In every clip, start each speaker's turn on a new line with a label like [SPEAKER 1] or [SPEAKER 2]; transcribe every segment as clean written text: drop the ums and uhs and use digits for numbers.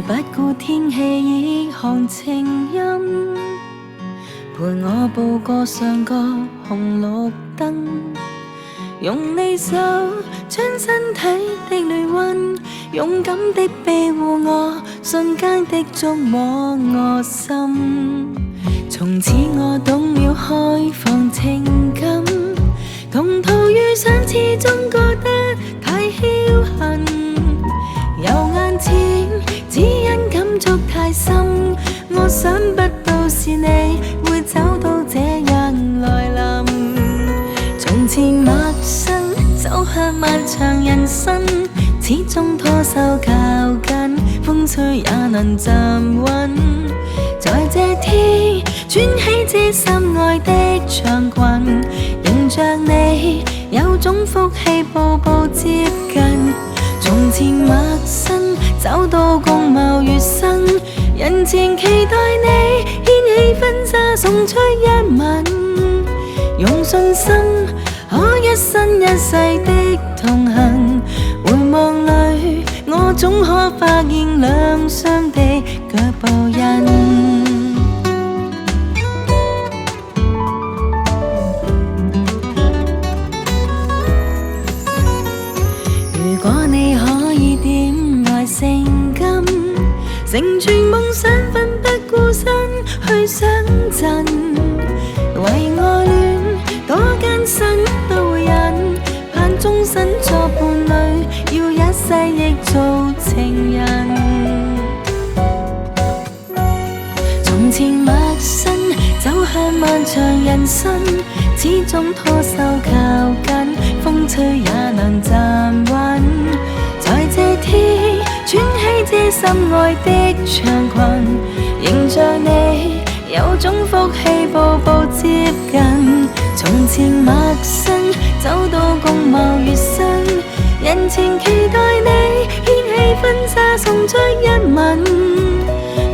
[SPEAKER 1] 不顧天氣已看清音，陪我步過上個紅綠燈，用你手將身體的暖溫勇敢的庇護我，瞬間的觸摸我心。從此我懂了開放情感，同途遇上始終覺得太僥倖，由眼前只因感觸太深，我想不到是你會走到這樣來臨。從前陌生走向漫長人生，始終拖手靠近，風吹也能站穩。在這天穿起這心愛的長裙，迎着你有種福氣步步接近。從前陌生走到共謀餘生，人前期待你掀起婚紗送出一吻，用信心可一生一世的同行。回望裡我總可發現兩雙的腳步印。如果你可以點愛成金，成全夢想奮不顧身去相贈，為愛戀多艱辛都會忍，盼終身作伴侶，要一世亦做情人。從前陌生走向漫長人生，始終拖手靠近，風吹也能站穩。在這天穿起這心愛的長裙，迎着你有種福氣步步接近。從前陌生走到共謀餘生，人前期待你掀起婚紗送出一吻，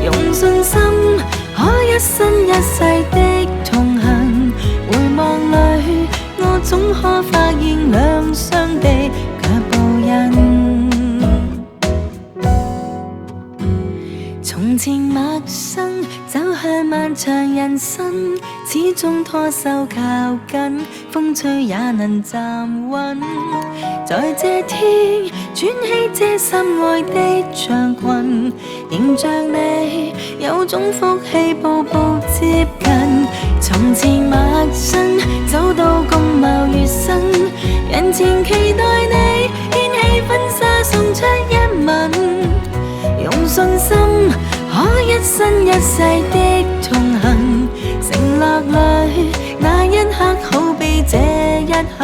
[SPEAKER 1] 用信心可一生一世的同行。回望裡我總可發現兩雙的腳步印。從前陌生走向漫長人生，始終拖手靠近，風吹也能站穩。在這天穿起這心愛的長裙，迎着你有種福氣步步接近。從前陌生走到共謀餘生，人前期待你掀起婚紗送出一吻，用信心可一生一世的同行。承諾裡那一刻好比這一刻